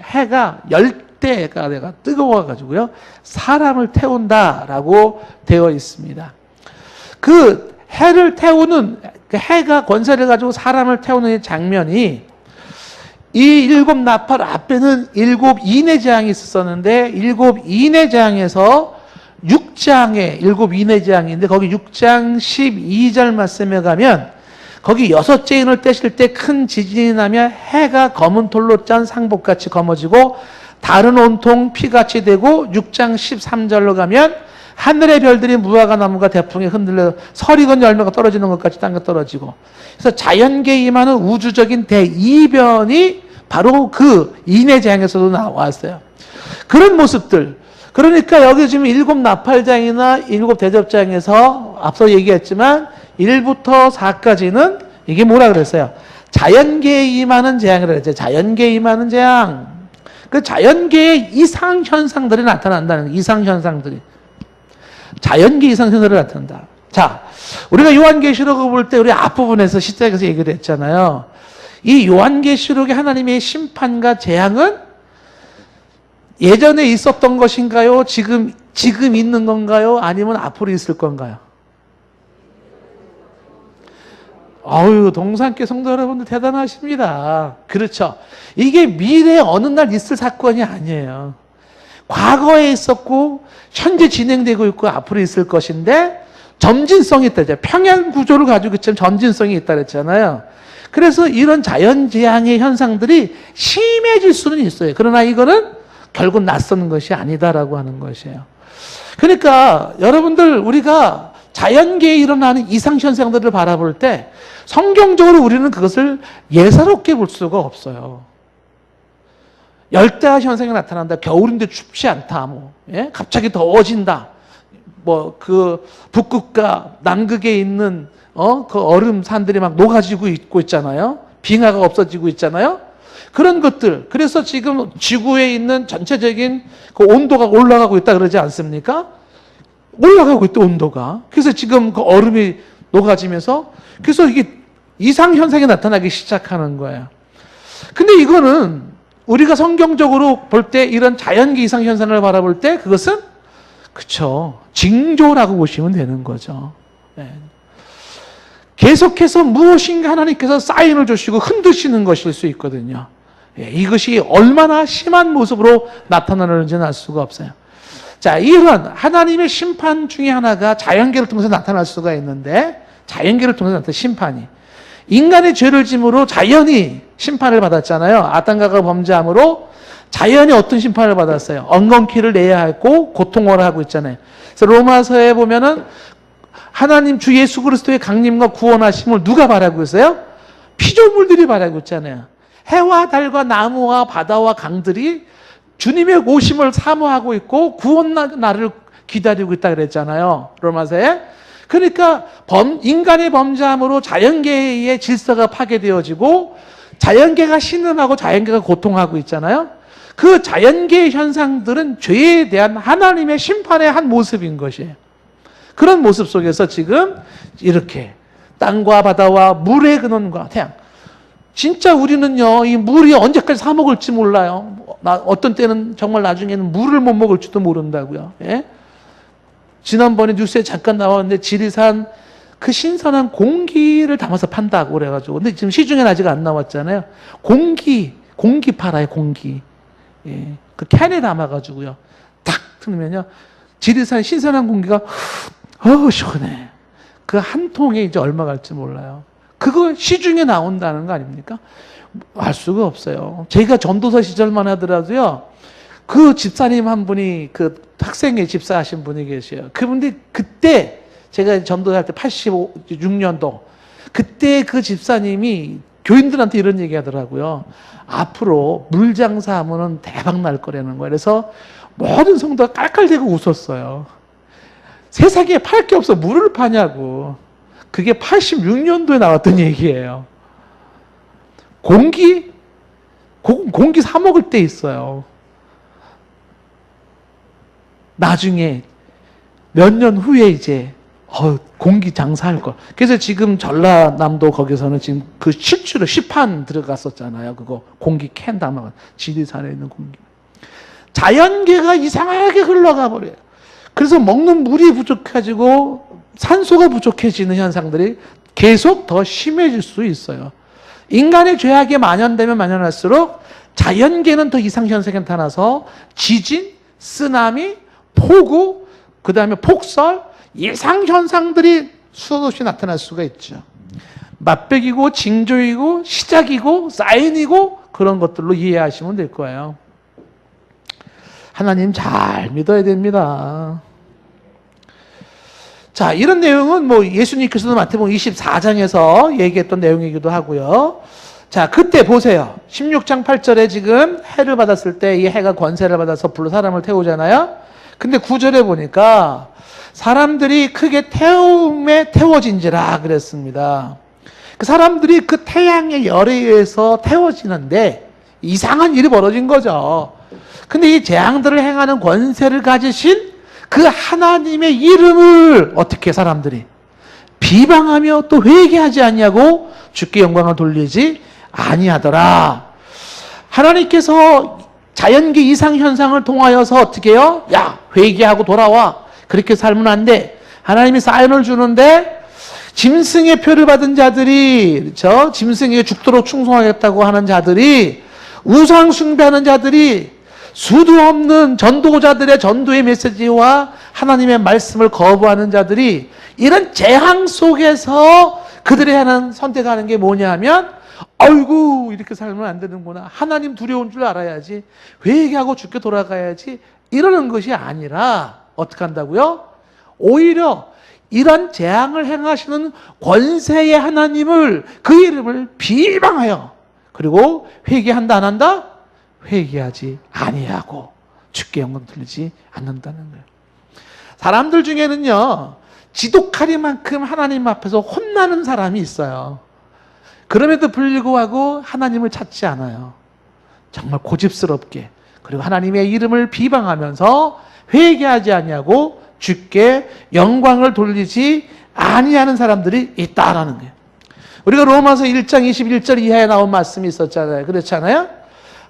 해가 열대가 내가 뜨거워가지고요 사람을 태운다라고 되어 있습니다. 그 해를 태우는, 해가 권세를 가지고 사람을 태우는 장면이 이 일곱 나팔 앞에는 일곱 인의 재앙이 있었는데 일곱 인의 재앙에서 6장에 일곱 인의 재앙인데 거기 6장 12절 말씀에 가면 거기 여섯째 인을 떼실 때 큰 지진이 나면 해가 검은 돌로 짠 상복같이 검어지고 다른 온통 피같이 되고 6장 13절로 가면 하늘의 별들이 무화과 나무가 대풍에 흔들려 설익은 열매가 떨어지는 것 같이 땅에 떨어지고 그래서 자연계에 임하는 우주적인 대이변이 바로 그 인의 재앙에서도 나왔어요. 그런 모습들. 그러니까 여기 지금 일곱 나팔장이나 일곱 대접장에서 앞서 얘기했지만 1부터 4까지는 이게 뭐라 그랬어요? 자연계에 임하는 재앙이라고 했죠. 자연계에 임하는 재앙. 그 자연계의 이상현상들이 나타난다는 거예요. 이상현상들이. 자연계 이상현상들이 나타난다. 자, 우리가 요한계시록을 볼 때 우리 앞부분에서 시작해서 얘기를 했잖아요. 이 요한계시록의 하나님의 심판과 재앙은 예전에 있었던 것인가요? 지금 있는 건가요? 아니면 앞으로 있을 건가요? 아유, 동산교회 성도 여러분들 대단하십니다. 그렇죠. 이게 미래에 어느 날 있을 사건이 아니에요. 과거에 있었고 현재 진행되고 있고 앞으로 있을 것인데 점진성이 있다. 평행 구조를 가지고 있지만 점진성이 있다 그랬잖아요. 그래서 이런 자연재앙의 현상들이 심해질 수는 있어요. 그러나 이거는 결국 낯선 것이 아니다라고 하는 것이에요. 그러니까 여러분들 우리가 자연계에 일어나는 이상현상들을 바라볼 때 성경적으로 우리는 그것을 예사롭게 볼 수가 없어요. 열대야 현상이 나타난다. 겨울인데 춥지 않다. 갑자기 더워진다. 그 북극과 남극에 있는 그 얼음 산들이 막 녹아지고 있잖아요. 빙하가 없어지고 있잖아요. 그런 것들. 그래서 지금 지구에 있는 전체적인 그 온도가 올라가고 있다 그러지 않습니까? 올라가고 있다, 온도가. 그래서 지금 그 얼음이 녹아지면서 그래서 이게 이상현상이 나타나기 시작하는 거예요. 근데 이거는 우리가 성경적으로 볼 때 이런 자연계 이상현상을 바라볼 때 그것은 그쵸. 징조라고 보시면 되는 거죠. 네. 계속해서 무엇인가 하나님께서 사인을 주시고 흔드시는 것일 수 있거든요. 예, 이것이 얼마나 심한 모습으로 나타나는지는 알 수가 없어요. 자, 이런 하나님의 심판 중에 하나가 자연계를 통해서 나타날 수가 있는데 자연계를 통해서 나타난 심판이 인간의 죄를 짐으로 자연이 심판을 받았잖아요. 아담과 범죄함으로 자연이 어떤 심판을 받았어요? 엉겅퀴를 내야 하고 고통을 하고 있잖아요. 그래서 로마서에 보면은 하나님 주 예수 그리스도의 강림과 구원하심을 누가 바라고 있어요? 피조물들이 바라고 있잖아요. 해와 달과 나무와 바다와 강들이 주님의 오심을 사모하고 있고 구원 날을 기다리고 있다 그랬잖아요. 로마서에. 그러니까 인간의 범죄함으로 자연계의 질서가 파괴되어지고 자연계가 신음하고 자연계가 고통하고 있잖아요. 그 자연계의 현상들은 죄에 대한 하나님의 심판의 한 모습인 것이에요. 그런 모습 속에서 지금 이렇게 땅과 바다와 물의 근원과 태양. 진짜 우리는요, 이 물이 언제까지 사 먹을지 몰라요. 어떤 때는 정말 나중에는 물을 못 먹을지도 모른다고요. 예? 지난번에 뉴스에 잠깐 나왔는데 지리산 그 신선한 공기를 담아서 판다고 그래가지고. 근데 지금 시중에는 아직 안 나왔잖아요. 공기 팔아요, 공기. 예. 그 캔에 담아가지고요. 탁 틀면요. 지리산 신선한 공기가 시원해. 그 한 통에 이제 얼마 갈지 몰라요. 그거 시중에 나온다는 거 아닙니까? 알 수가 없어요. 제가 전도사 시절만 하더라도요, 그 집사님 한 분이, 그 학생회 집사하신 분이 계셔요. 그분이 그때, 제가 전도할 때 86년도, 그때 그 집사님이 교인들한테 이런 얘기 하더라고요. 앞으로 물장사 하면은 대박 날 거라는 거예요. 그래서 모든 성도가 깔깔대고 웃었어요. 세상에 팔 게 없어 물을 파냐고. 그게 86년도에 나왔던 얘기예요. 공기 사 먹을 때 있어요. 나중에 몇 년 후에 이제 공기 장사할 거. 그래서 지금 전라남도 거기서는 지금 그 실주로 시판 들어갔었잖아요. 그거 공기 캔 담아 지리산에 있는 공기. 자연계가 이상하게 흘러가 버려요. 그래서 먹는 물이 부족해지고 산소가 부족해지는 현상들이 계속 더 심해질 수 있어요. 인간의 죄악이 만연되면 만연할수록 자연계는 더 이상 현상이 나타나서 지진, 쓰나미, 폭우, 그 다음에 폭설, 이상 현상들이 수도 없이 나타날 수가 있죠. 맛배기고 징조이고 시작이고 사인이고 그런 것들로 이해하시면 될 거예요. 하나님 잘 믿어야 됩니다. 자, 이런 내용은 뭐 예수님께서도 마태복음 24장에서 얘기했던 내용이기도 하고요. 자, 그때 보세요. 16장 8절에 지금 해를 받았을 때 이 해가 권세를 받아서 불로 사람을 태우잖아요. 근데 9절에 보니까 사람들이 크게 태움에 태워진지라 그랬습니다. 그 사람들이 그 태양의 열에 의해서 태워지는데 이상한 일이 벌어진 거죠. 근데 이 재앙들을 행하는 권세를 가지신 그 하나님의 이름을 어떻게 사람들이 비방하며 또 회개하지 않냐고 주께 영광을 돌리지 아니하더라. 하나님께서 자연계 이상 현상을 통하여서 어떻게 해요? 야, 회개하고 돌아와. 그렇게 살면 안 돼. 하나님이 사인을 주는데 짐승의 표를 받은 자들이, 그렇죠? 짐승에게 죽도록 충성하겠다고 하는 자들이, 우상 숭배하는 자들이, 수도 없는 전도자들의 전도의 메시지와 하나님의 말씀을 거부하는 자들이 이런 재앙 속에서 그들이 하는 선택하는 게 뭐냐 하면, 아이고 이렇게 살면 안 되는구나, 하나님 두려운 줄 알아야지, 회개하고 죽게 돌아가야지, 이러는 것이 아니라 어떻게 한다고요? 오히려 이런 재앙을 행하시는 권세의 하나님을, 그 이름을 비방하여, 그리고 회개한다 안 한다? 회개하지 아니하고 주께 영광 돌리지 않는다는 거예요. 사람들 중에는요, 지독하리만큼 하나님 앞에서 혼나는 사람이 있어요. 그럼에도 불구하고 하나님을 찾지 않아요. 정말 고집스럽게, 그리고 하나님의 이름을 비방하면서 회개하지 아니하고 주께 영광을 돌리지 아니하는 사람들이 있다라는 거예요. 우리가 로마서 1장 21절 이하에 나온 말씀이 있었잖아요. 그렇잖아요.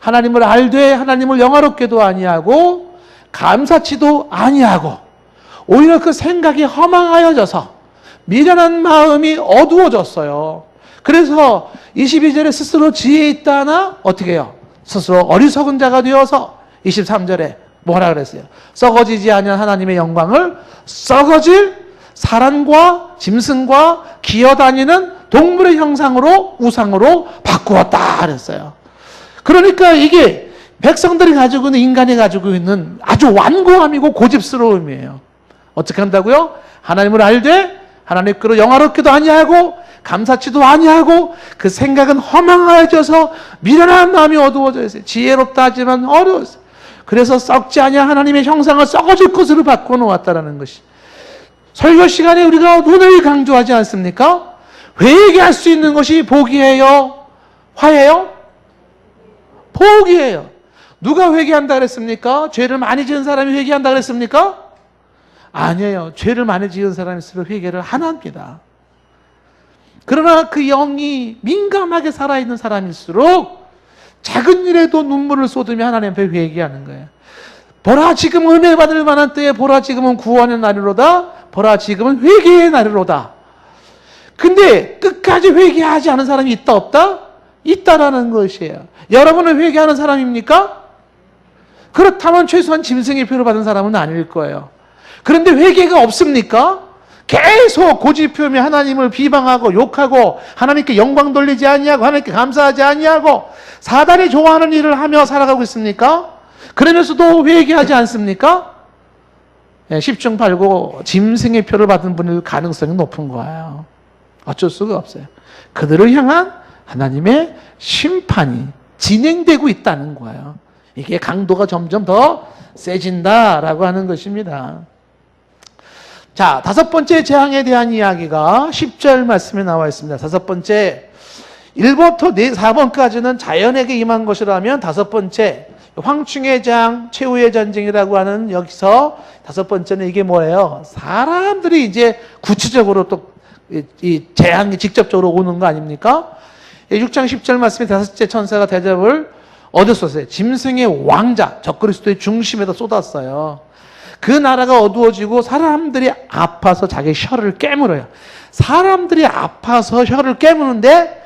하나님을 알되 하나님을 영화롭게도 아니하고 감사치도 아니하고 오히려 그 생각이 허망하여져서 미련한 마음이 어두워졌어요. 그래서 22절에 스스로 지혜 있다나 어떻게 해요? 스스로 어리석은 자가 되어서 23절에 뭐라 그랬어요? 썩어지지 아니한 하나님의 영광을 썩어질 사람과 짐승과 기어다니는 동물의 형상으로, 우상으로 바꾸었다 그랬어요. 그러니까 이게 백성들이 가지고 있는, 인간이 가지고 있는 아주 완고함이고 고집스러움이에요. 어떻게 한다고요? 하나님을 알되 하나님께로 영화롭기도 아니하고 감사치도 아니하고 그 생각은 허망하여져서 미련한 마음이 어두워져 있어요. 지혜롭다 하지만 어려웠어요. 그래서 썩지 아니한 하나님의 형상을 썩어질 것으로 바꿔 놓았다는 것이, 설교 시간에 우리가 오늘 강조하지 않습니까? 회개할 수 있는 것이 복이에요? 화예요? 복이에요. 누가 회개한다 그랬습니까? 죄를 많이 지은 사람이 회개한다 그랬습니까? 아니에요. 죄를 많이 지은 사람일수록 회개를 안 합니다. 그러나 그 영이 민감하게 살아있는 사람일수록 작은 일에도 눈물을 쏟으며 하나님 앞에 회개하는 거예요. 보라 지금 은혜 받을 만한 때에, 보라 지금은 구원의 날이로다, 보라 지금은 회개의 날이로다. 근데 끝까지 회개하지 않은 사람이 있다 없다? 있다라는 것이에요. 여러분은 회개하는 사람입니까? 그렇다면 최소한 짐승의 표를 받은 사람은 아닐 거예요. 그런데 회개가 없습니까? 계속 고집표며 하나님을 비방하고 욕하고 하나님께 영광 돌리지 아니하고 하나님께 감사하지 아니하고 사단이 좋아하는 일을 하며 살아가고 있습니까? 그러면서도 회개하지 않습니까? 10중 8구 짐승의 표를 받은 분일 가능성이 높은 거예요. 어쩔 수가 없어요. 그들을 향한 하나님의 심판이 진행되고 있다는 거예요. 이게 강도가 점점 더 세진다라고 하는 것입니다. 자, 다섯 번째 재앙에 대한 이야기가 10절 말씀에 나와 있습니다. 다섯 번째, 1번부터 4번까지는 자연에게 임한 것이라면 다섯 번째, 황충의 재앙, 최후의 전쟁이라고 하는 여기서 다섯 번째는 이게 뭐예요? 사람들이 이제 구체적으로 또 이 재앙이 직접적으로 오는 거 아닙니까? 6장 10절 말씀에 다섯째 천사가 대접을 어디서 쏟았어요? 짐승의 왕자, 적그리스도의 중심에다 쏟았어요. 그 나라가 어두워지고 사람들이 아파서 자기 혀를 깨물어요. 사람들이 아파서 혀를 깨무는데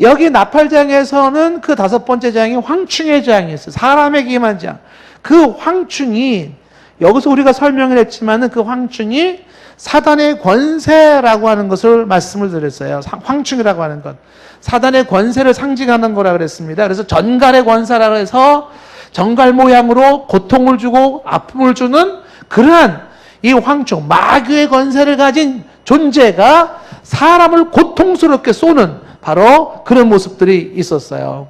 여기 나팔장에서는 그 다섯 번째 재앙이 황충의 재앙이었어요. 사람에게 임한 재앙. 그 황충이 여기서 우리가 설명을 했지만은 그 황충이 사단의 권세라고 하는 것을 말씀을 드렸어요. 황충이라고 하는 것. 사단의 권세를 상징하는 거라 그랬습니다. 그래서 전갈의 권세라고 해서 전갈 모양으로 고통을 주고 아픔을 주는 그러한 이 황충, 마귀의 권세를 가진 존재가 사람을 고통스럽게 쏘는 바로 그런 모습들이 있었어요.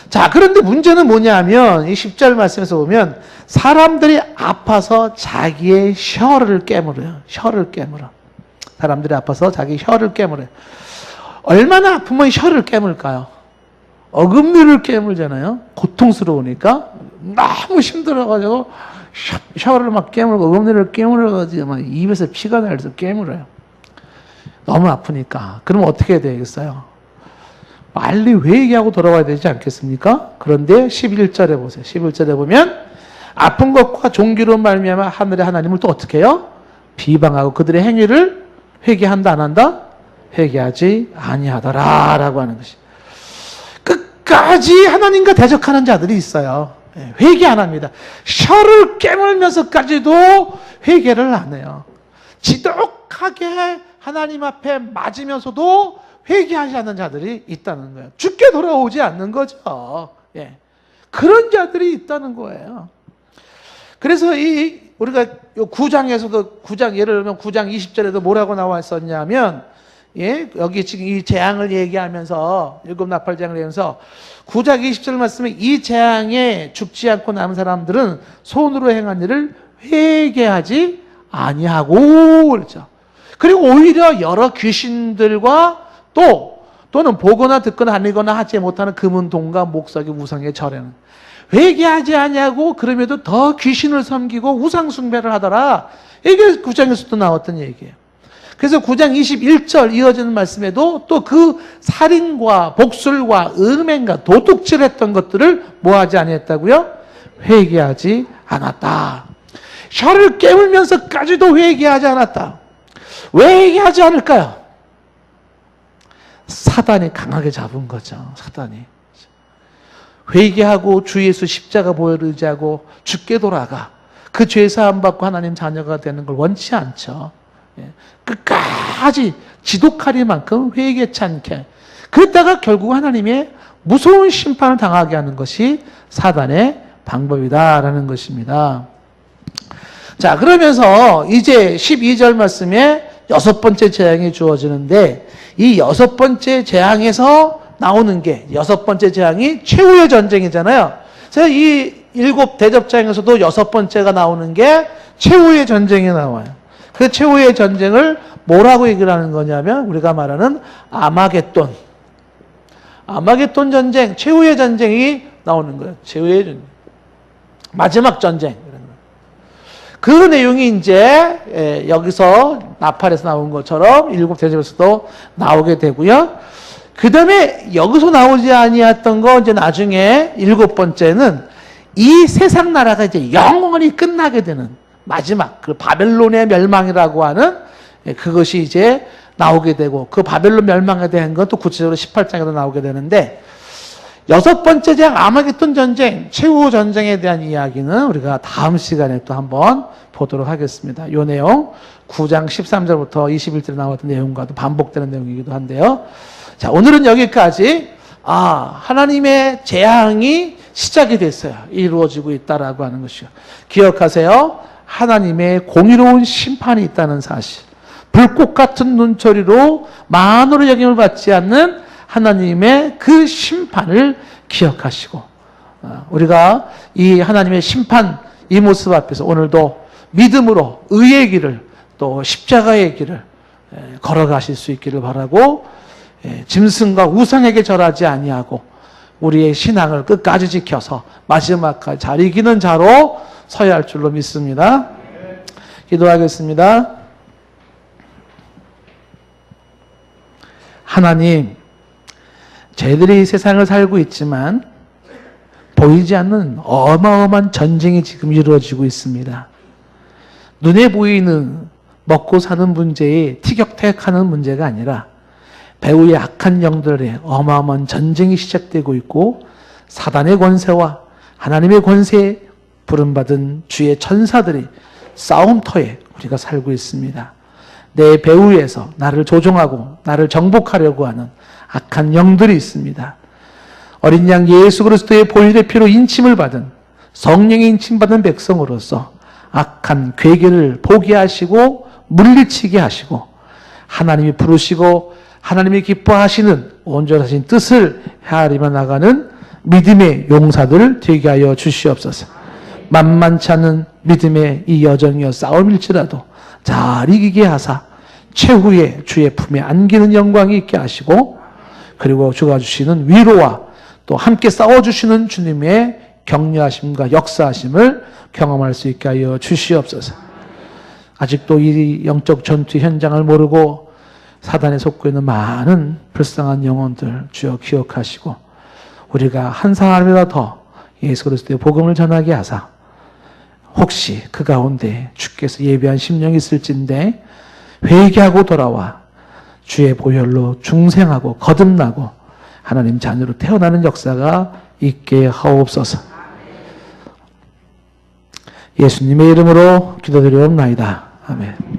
자, 그런데 문제는 뭐냐면 이 10절 말씀에서 보면 사람들이 아파서 자기의 혀를 깨물어요. 혀를 깨물어. 사람들이 아파서 자기 혀를 깨물어요. 얼마나 아프면 혀를 깨물까요? 어금니를 깨물잖아요. 고통스러우니까 너무 힘들어가지고 혀를 막 깨물고 어금니를 깨물어가지고 막 입에서 피가 나서 깨물어요. 너무 아프니까. 그럼 어떻게 해야 되겠어요? 빨리 회개하고 돌아와야 되지 않겠습니까? 그런데 11절에 보세요. 11절에 보면 아픈 것과 종기로 말미암아 하늘의 하나님을 또 어떻게 해요? 비방하고 그들의 행위를 회개한다 안 한다? 회개하지 아니하더라 라고 하는 것이. 끝까지 하나님과 대적하는 자들이 있어요. 회개 안 합니다. 혀를 깨물면서까지도 회개를 안 해요. 지독하게 하나님 앞에 맞으면서도 회개하지 않는 자들이 있다는 거예요. 죽게 돌아오지 않는 거죠. 예. 그런 자들이 있다는 거예요. 그래서 우리가 9장에서도 예를 들면 9장 20절에도 뭐라고 나와 있었냐면, 예, 여기 지금 이 재앙을 얘기하면서 일곱 나팔장을 얘기하면서 9장 20절 말씀에 이 재앙에 죽지 않고 남은 사람들은 손으로 행한 일을 회개하지 아니하고 그렇죠. 그리고 오히려 여러 귀신들과 또는 보거나 듣거나 아니거나 하지 못하는 금은 동과 목석이 우상의 절에는 회개하지 아니하고 그럼에도 더 귀신을 섬기고 우상 숭배를 하더라. 이게 9장에서도 나왔던 얘기예요. 그래서 9장 21절 이어지는 말씀에도 또 그 살인과 복술과 음행과 도둑질했던 것들을 뭐하지 아니했다고요? 회개하지 않았다. 혀를 깨물면서까지도 회개하지 않았다. 왜 회개하지 않을까요? 사단이 강하게 잡은 거죠. 사단이. 회개하고 주 예수 십자가 보혈을 의지하고 죽게 돌아가. 그 죄 사함 받고 하나님 자녀가 되는 걸 원치 않죠. 끝까지 지독하리만큼 회개치 않게. 그랬다가 결국 하나님의 무서운 심판을 당하게 하는 것이 사단의 방법이다라는 것입니다. 자, 그러면서 이제 12절 말씀에 여섯 번째 재앙이 주어지는데 이 여섯 번째 재앙에서 나오는 게 여섯 번째 재앙이 최후의 전쟁이잖아요. 그래서 이 일곱 대접장에서도 여섯 번째가 나오는 게 최후의 전쟁이 나와요. 그 최후의 전쟁을 뭐라고 얘기를 하는 거냐면 우리가 말하는 아마겟돈 전쟁, 최후의 전쟁이 나오는 거예요. 최후의 전쟁. 마지막 전쟁. 그 내용이 이제 여기서 나팔에서 나온 것처럼 일곱 대접에서도 나오게 되고요. 그 다음에 여기서 나오지 아니했던 거 이제 나중에 일곱 번째는 이 세상 나라가 이제 영원히 끝나게 되는 마지막 그 바벨론의 멸망이라고 하는 그것이 이제 나오게 되고 그 바벨론 멸망에 대한 건 또 구체적으로 18장에도 나오게 되는데 여섯 번째 재앙 아마겟돈 전쟁, 최후 전쟁에 대한 이야기는 우리가 다음 시간에 또 한번 보도록 하겠습니다. 이 내용 9장 13절부터 21절에 나왔던 내용과도 반복되는 내용이기도 한데요. 자, 오늘은 여기까지 하나님의 재앙이 시작이 됐어요. 이루어지고 있다라고 하는 것이요. 기억하세요. 하나님의 공의로운 심판이 있다는 사실. 불꽃 같은 눈초리로 만으로 영향을 받지 않는 하나님의 그 심판을 기억하시고, 우리가 이 하나님의 심판 이 모습 앞에서 오늘도 믿음으로 의의 길을 또 십자가의 길을 걸어가실 수 있기를 바라고, 짐승과 우상에게 절하지 아니하고 우리의 신앙을 끝까지 지켜서 마지막까지 잘 이기는 자로 서야 할 줄로 믿습니다. 기도하겠습니다. 하나님, 저희들이 이 세상을 살고 있지만 보이지 않는 어마어마한 전쟁이 지금 이루어지고 있습니다. 눈에 보이는 먹고 사는 문제에 티격태격하는 문제가 아니라 배후의 악한 영들의 어마어마한 전쟁이 시작되고 있고, 사단의 권세와 하나님의 권세에 부름받은 주의 천사들이 싸움터에 우리가 살고 있습니다. 내 배후에서 나를 조종하고 나를 정복하려고 하는 악한 영들이 있습니다. 어린 양 예수 그리스도의 보혈의 피로 인침을 받은, 성령의 인침받은 백성으로서 악한 괴계를 포기하시고 물리치게 하시고 하나님이 부르시고 하나님이 기뻐하시는 온전하신 뜻을 헤아리며 나가는 믿음의 용사들을 되게 하여 주시옵소서. 만만치 않은 믿음의 이 여정이여 싸움일지라도 잘 이기게 하사 최후의 주의 품에 안기는 영광이 있게 하시고, 그리고 주가 주시는 위로와 또 함께 싸워주시는 주님의 격려하심과 역사하심을 경험할 수 있게 하여 주시옵소서. 아직도 이 영적 전투 현장을 모르고 사단에 속고 있는 많은 불쌍한 영혼들 주여 기억하시고, 우리가 한 사람이라도 더 예수 그리스도의 복음을 전하게 하사 혹시 그 가운데 주께서 예비한 심령이 있을진데 회개하고 돌아와 주의 보혈로 중생하고 거듭나고 하나님 자녀로 태어나는 역사가 있게 하옵소서. 예수님의 이름으로 기도드리옵나이다. 아멘.